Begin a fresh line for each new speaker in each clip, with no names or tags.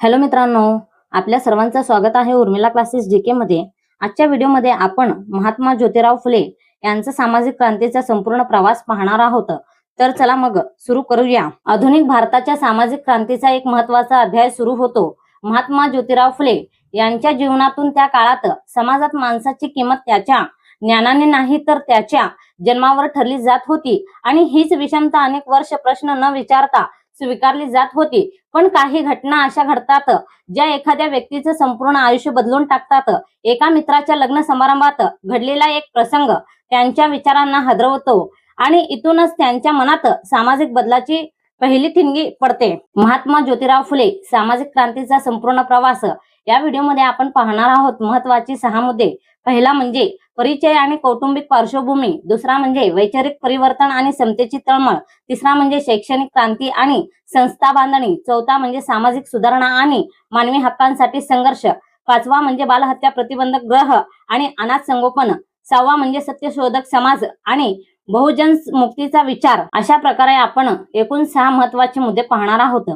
Hello मित्रांनो, आपल्या सर्वांचं स्वागत आहे उर्मिला क्लासेस जीके मध्ये। आजच्या व्हिडिओमध्ये आपण महात्मा ज्योतिराव फुले यांचा सामाजिक क्रांतीचा संपूर्ण प्रवास पाहणार आहोत। तर चला मग सुरू करूया। आधुनिक भारताच्या सामाजिक क्रांतीचा एक महत्त्वाचा अध्याय सुरू होतो। महात्मा ज्योतिराव फुले यांच्या जीवनातून त्या काळात समाजात माणसाची किंमत त्याच्या ज्ञानाने नाही तर त्याच्या जन्मावर ठरली जात होती आणि हीच विषमता अनेक वर्ष प्रश्न न विचारता स्वीकारली जात होती। पण काही घटना अशा घडतात ज्या एखाद्या व्यक्तीचं संपूर्ण आयुष्य बदलून टाकतात। एका मित्राच्या लग्न समारंभात घडलेला एक प्रसंग त्यांच्या विचारांना हादरवतो आणि इथूनच त्यांच्या मनात सामाजिक बदलाची पहिली ठिणगी पडते। महात्मा ज्योतिराव फुले सामाजिक क्रांतीचा संपूर्ण प्रवास या व्हिडिओमध्ये आपण पाहणार आहोत। महत्त्वाची 6 मुद्दे। पहिला म्हणजे परिचय आणि कौटुंबिक पार्श्वभूमी, दुसरा म्हणजे वैचारिक परिवर्तन आणि समतेची तळमळ, तिसरा म्हणजे शैक्षणिक क्रांती आणि संस्था बांधणी, चौथा म्हणजे सामाजिक सुधारणा आणि मानवी हक्कांसाठी संघर्ष, पाचवा म्हणजे बालहत्या प्रतिबंधक ग्रह आणि अनाथ संगोपन, सहावा म्हणजे सत्यशोधक समाज आणि बहुजन मुक्तीचा विचार। अशा प्रकारे आपण एकूण 6 महत्त्वाचे मुद्दे पाहणार आहोत।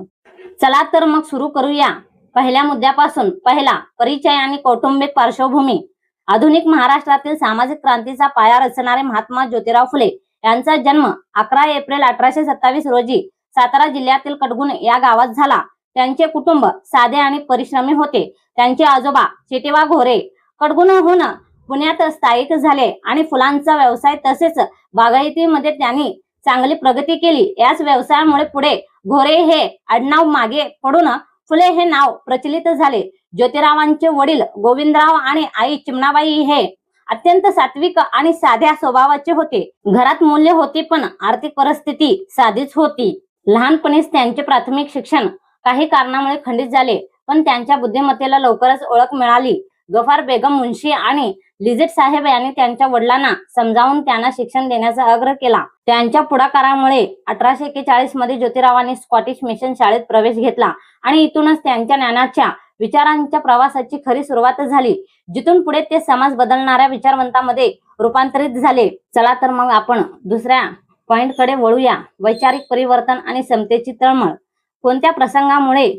चला तर मग सुरू करूया पहिल्या मुद्द्यापासून। पहिला, परिचय आणि कौटुंबिक पार्श्वभूमी। आधुनिक महाराष्ट्रातील सामाजिक क्रांतीचा पाया रचणारे महात्मा ज्योतिराव फुले यांचा जन्म 11 एप्रिल 1827 रोजी सातारा जिल्ह्यातील कडगुण या गावात झाला। त्यांचे कुटुंब साधे आणि परिश्रमी होते। त्यांचे आजोबा चिटेवा घोरे कडगुणहून पुण्यात स्थायिक झाले आणि फुलांचा व्यवसाय तसेच बागायतीमध्ये त्यांनी चांगली प्रगती केली। याच व्यवसायामुळे पुढे घोरे हे आडनाव मागे पडून फुले हे नाव प्रचलित झाले। ज्योतिरावांचे वडील गोविंदराव आणि आई चिमणाबाई हे अत्यंत सात्विक आणि साध्या स्वभावाचे होते। घरात मूल्य होती पण आर्थिक परिस्थिती साधीच होती। लहानपणीच त्यांचे प्राथमिक शिक्षण काही कारणामुळे खंडित झाले, पण त्यांच्या बुद्धिमत्तेला लवकरच ओळख मिळाली। गफार बेगम मुन्शी आणि लिजिट साहेब यांनी त्यांच्या वडिलांना समजावून त्यांना शिक्षण देण्याचा आग्रह केला। त्यांच्या पुढाकारामुळे 1841 मध्ये ज्योतिरावांनी स्कॉटिश मिशन शाळेत प्रवेश घेतला आणि इथूनच त्यांच्या ज्ञानाच्या विचारांच्या प्रवासाची खरी सुरुवात झाली, जिथून पुढे ते समाज बदलणाऱ्या विचारवंतांमध्ये रूपांतरित झाले। चला तर मग आपण दुसऱ्या पॉइंटकडे वळूया। वैचारिक परिवर्तन आणि समतेची तळमळ। कोणत्या प्रसंगामुळे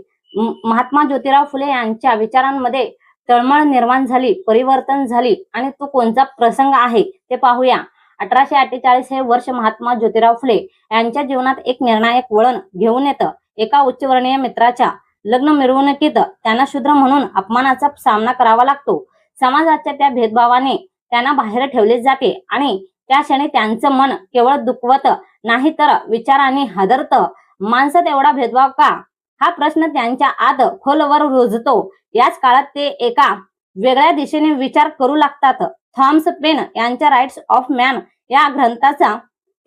महात्मा ज्योतिराव फुले यांच्या विचारांमध्ये तळमळ निर्माण झाली, परिवर्तन झाली आणि तो कोणता प्रसंग आहे ते पाहूया। 1848 हे वर्ष महात्मा ज्योतिराव फुले यांच्या जीवनात एक निर्णायक वळण घेऊन येतं। एका उच्चवर्णीय मित्राच्या लग्न मिरवणुकीत त्यांना शूद्र म्हणून अपमानाचा सामना करावा लागतो। समाजाच्या त्या भेदभावाने त्यांना बाहेर ठेवले जाते आणि त्या क्षणी त्यांचं मन केवळ दुखवत नाही तर विचाराने हादरतं। माणसात एवढा भेदभाव का, हा प्रश्न त्यांच्या आत खोलवर रुजतो। याच काळात ते एका वेगळ्या दिशेने विचार करू लागतात। थॉमस पेन यांच्या राईट्स ऑफ मॅन या ग्रंथाचा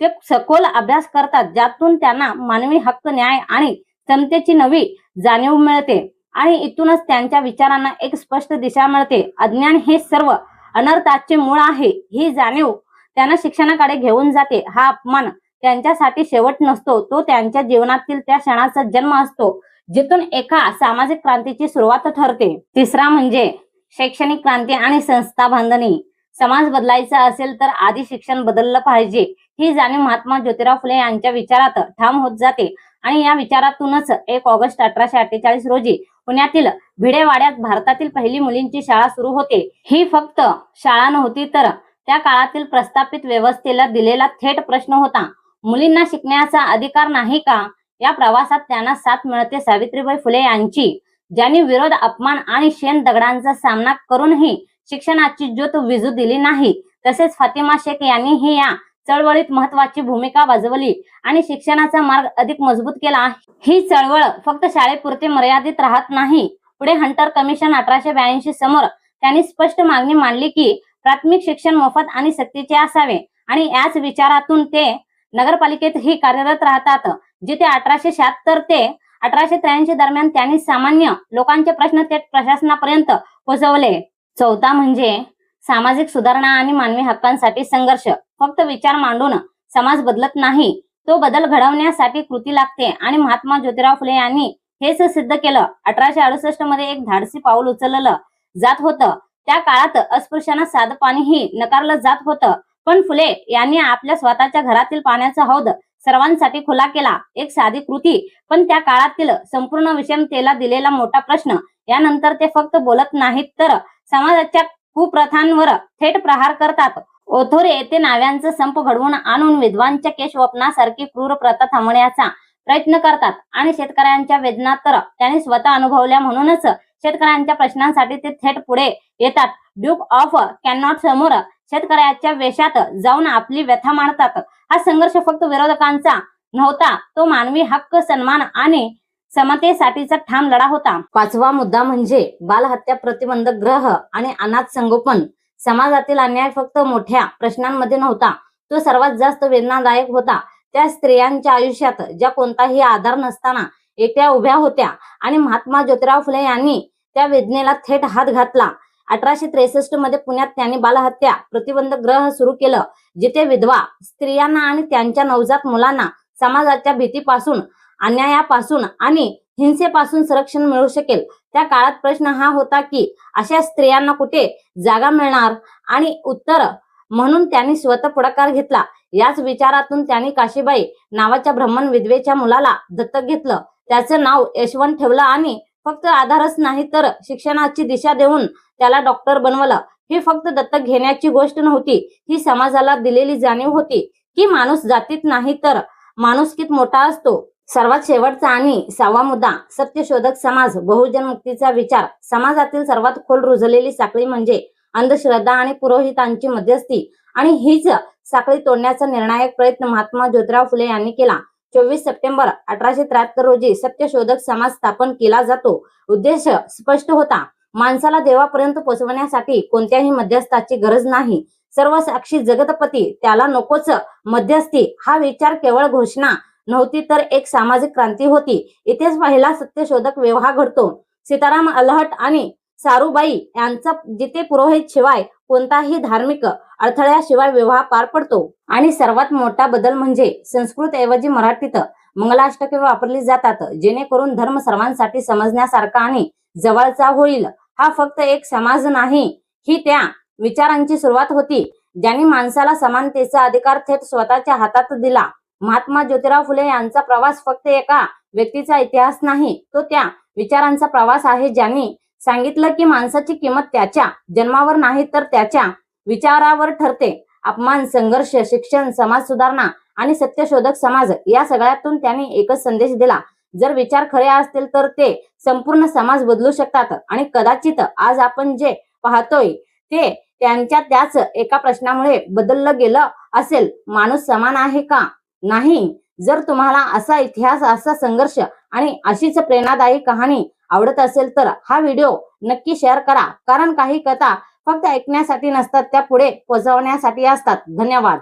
ते सखोल अभ्यास करतात, ज्यातून त्यांना मानवी हक्क, न्याय आणि समतेची नवी जाणीव मिळते आणि इथूनच त्यांच्या विचारांना एक स्पष्ट दिशा मिळते। अज्ञान हे सर्व अनर्थाचे मूळ आहे ही जाणीव त्यांना शिक्षणाकडे घेऊन जाते। हा अपमान त्यांच्यासाठी शेवट नसतो, तो त्यांच्या जीवनातील त्या क्षणाचा जन्म असतो जिथून एका सामाजिक क्रांतीची सुरुवात ठरते। तिसरा म्हणजे शैक्षणिक क्रांती आणि संस्था बांधणी। समाज बदलायचा असेल तर आधी शिक्षण बदललं पाहिजे ही जाणीव महात्मा ज्योतिराव फुले यांच्या विचारात ठाम होत जाते आणि या विचारातूनच 1 ऑगस्ट 1848 रोजी पुण्यातील भिडेवाड्यात भारतातील पहिली मुलींची शाळा सुरू होते। ही फक्त शाळा नव्हती तर त्या काळातील प्रस्थापित व्यवस्थेला दिलेला थेट प्रश्न होता, मुलींना शिकण्याचा अधिकार नाही का? या प्रवासात त्यांना साथ मिळते सावित्रीबाई फुले यांची, ज्यांनी विरोध, अपमान आणि शेण दगडांचा सामना करूनही शिक्षणाची ज्योत विझू दिली नाही। तसेच फातिमा शेख यांनीही या चळवळीत महत्त्वाची भूमिका बजावली आणि शिक्षणाचा मार्ग अधिक मजबूत केला। ही चळवळ फक्त शाळेपुरते मर्यादित राहत नाही। पुढे हंटर कमिशन 1882 समोर त्यांनी स्पष्ट मागणी मांडली की प्राथमिक शिक्षण मोफत आणि सक्तीचे असावे आणि याच विचारातून ते नगरपालिकेतही कार्यरत राहतात, जिथे 1876 ते 1883 दरम्यान त्यांनी सामान्य लोकांचे प्रश्न थेट प्रशासनापर्यंत पोहोचवले। चौथा म्हणजे सामाजिक सुधारणा आणि मानवी हक्कांसाठी संघर्ष। फक्त विचार मांडून समाज बदलत नाही, तो बदल घडवण्यासाठी कृती लागते आणि महात्मा ज्योतिराव फुले यांनी हेच सिद्ध केलं। 1868 मध्ये एक धाडसी पाऊल उचललं जात होतं। त्या काळात अस्पृश्यांना साधं पाणीही नकारलं जात होतं, पण फुले यांनी आपल्या स्वतःच्या घरातील पाण्याचा हौद सर्वांसाठी खुला केला. एक साधी कृती, पण त्या काळातील संपूर्ण विषमतेला दिलेला मोठा प्रश्न. यानंतर ते फक्त बोलत नाहीत, तर समाजाच्या कुप्रथांवर थेट प्रहार करतात. ओथोरे येथे नाव्यांचा संप घडवून आणून विधवांच्या केशवपनासारखी क्रूर प्रथा थांबवण्याचा प्रयत्न करतात आणि शेतकऱ्यांच्या वेदना तर त्यांनी स्वतः अनुभवल्या, म्हणूनच शेतकऱ्यांच्या प्रश्नांसाठी ते थेट पुढे येतात. ड्यूक ऑफ कॅनॉट समोर शेतकऱ्याच्या वेशात जाऊन आपली व्यथा मांडतात. हा संघर्ष फक्त विरोधकांचा नव्हता, तो मानवी हक्क, सन्मान आणि समतेसाठीचा ठाम लढा होता. पाचवा मुद्दा म्हणजे बालहत्या प्रतिबंधक ग्रह आणि अनाथ संगोपन. समाजातील अन्याय फक्त मोठ्या प्रश्नांमध्ये नव्हता, तो सर्वात जास्त वेदनादायक होता त्या स्त्रियांच्या आयुष्यात ज्या कोणताही आधार नसताना एकट्या उभ्या होत्या. आणि महात्मा ज्योतिराव फुले यांनी त्या वेदनेला थेट हात घातला. 1863 मध्ये पुण्यात त्यांनी बालहत्या प्रतिबंधक ग्रह सुरू केलं, जिथे विधवा स्त्रियांना आणि त्यांच्या नवजात मुलांना समाजाच्या भीतीपासून, अन्यायापासून आणि हिंसेपासून संरक्षण मिळू शकेल. त्या काळात प्रश्न हा होता की अशा स्त्रियांना कुठे जागा मिळणार, आणि उत्तर म्हणून त्यांनी स्वतः पुढाकार घेतला. याच विचारातून त्यांनी काशीबाई नावाच्या ब्राह्मण विधवेच्या मुलाला दत्तक घेतलं. त्याचं नाव यशवंत ठेवलं आणि फक्त आधारच नाही तर शिक्षणाची दिशा देऊन त्याला डॉक्टर बनवलं. ही फक्त दत्तक घेण्याची गोष्ट नव्हती, ही समाजाला दिलेली जाणीव होती की माणूस जातीत नाही तर माणुसकीत मोठा असतो. सर्वात शेवटचा आणि 6वा मुद्दा, सत्यशोधक समाज, बहुजन मुक्तीचा विचार. समाजातील सर्वात खोल रुजलेली साखळी म्हणजे अंधश्रद्धा आणि पुरोहितांची मध्यस्थी, आणि हीच साखळी तोडण्याचा निर्णायक प्रयत्न महात्मा ज्योतिराव फुले यांनी केला. 24 सप्टेंबर 1873 रोजी सत्यशोधक समाज स्थापन केला जातो. उद्देश स्पष्ट होता, माणसाला देवापर्यंत पोहोचवण्यासाठी कोणत्याही मध्यस्थाची गरज नाही. सर्व साक्षी जगतपती, त्याला नकोच मध्यस्थी. हा विचार केवळ घोषणा नव्हती तर एक सामाजिक क्रांती होती. इथेच पहिला सत्यशोधक विवाह घडतो. सीताराम अलहट आणि सारूबाई यांचा, जिथे पुरोहित शिवाय कोणताही धार्मिक अडथळ्याशिवाय विवाह पार पडतो. आणि सर्वात मोठा बदल म्हणजे संस्कृत ऐवजी मराठीत मंगलाष्टके वापरली जातात, जेणेकरून धर्म सर्वांसाठी समजण्यासारखा आणि जवळचा होईल. हा फक्त एक समाज नाही, ही त्या विचारांची सुरुवात होती ज्यांनी माणसाला समानतेचा अधिकार थेट स्वतःच्या हातात दिला. महात्मा ज्योतिराव फुले यांचा प्रवास फक्त एका व्यक्तीचा इतिहास नाही, तो त्या विचारांचा प्रवास आहे ज्यांनी सांगितलं की माणसाची किंमत त्याच्या जन्मावर नाही तर त्याच्या विचारावर ठरते. अपमान, संघर्ष, शिक्षण, समाज सुधारणा आणि सत्यशोधक समाज, या सगळ्यातून त्यांनी एकच संदेश दिला, जर विचार खरे असतील तर ते संपूर्ण समाज बदलू शकतात. आणि कदाचित आज आपण जे पाहतोय ते त्यांच्या त्याच एका प्रश्नामुळे बदललं गेलं असेल, माणूस समान आहे का? नाही. जर तुम्हाला असा इतिहास, असा संघर्ष आणि अशीच प्रेरणादायी कहाणी आवडत असेल तर हा व्हिडिओ नक्की शेअर करा, कारण काही कथा फक्त ऐकण्यासाठी नसतात, त्या पुढे पोहोचवण्यासाठी असतात. धन्यवाद.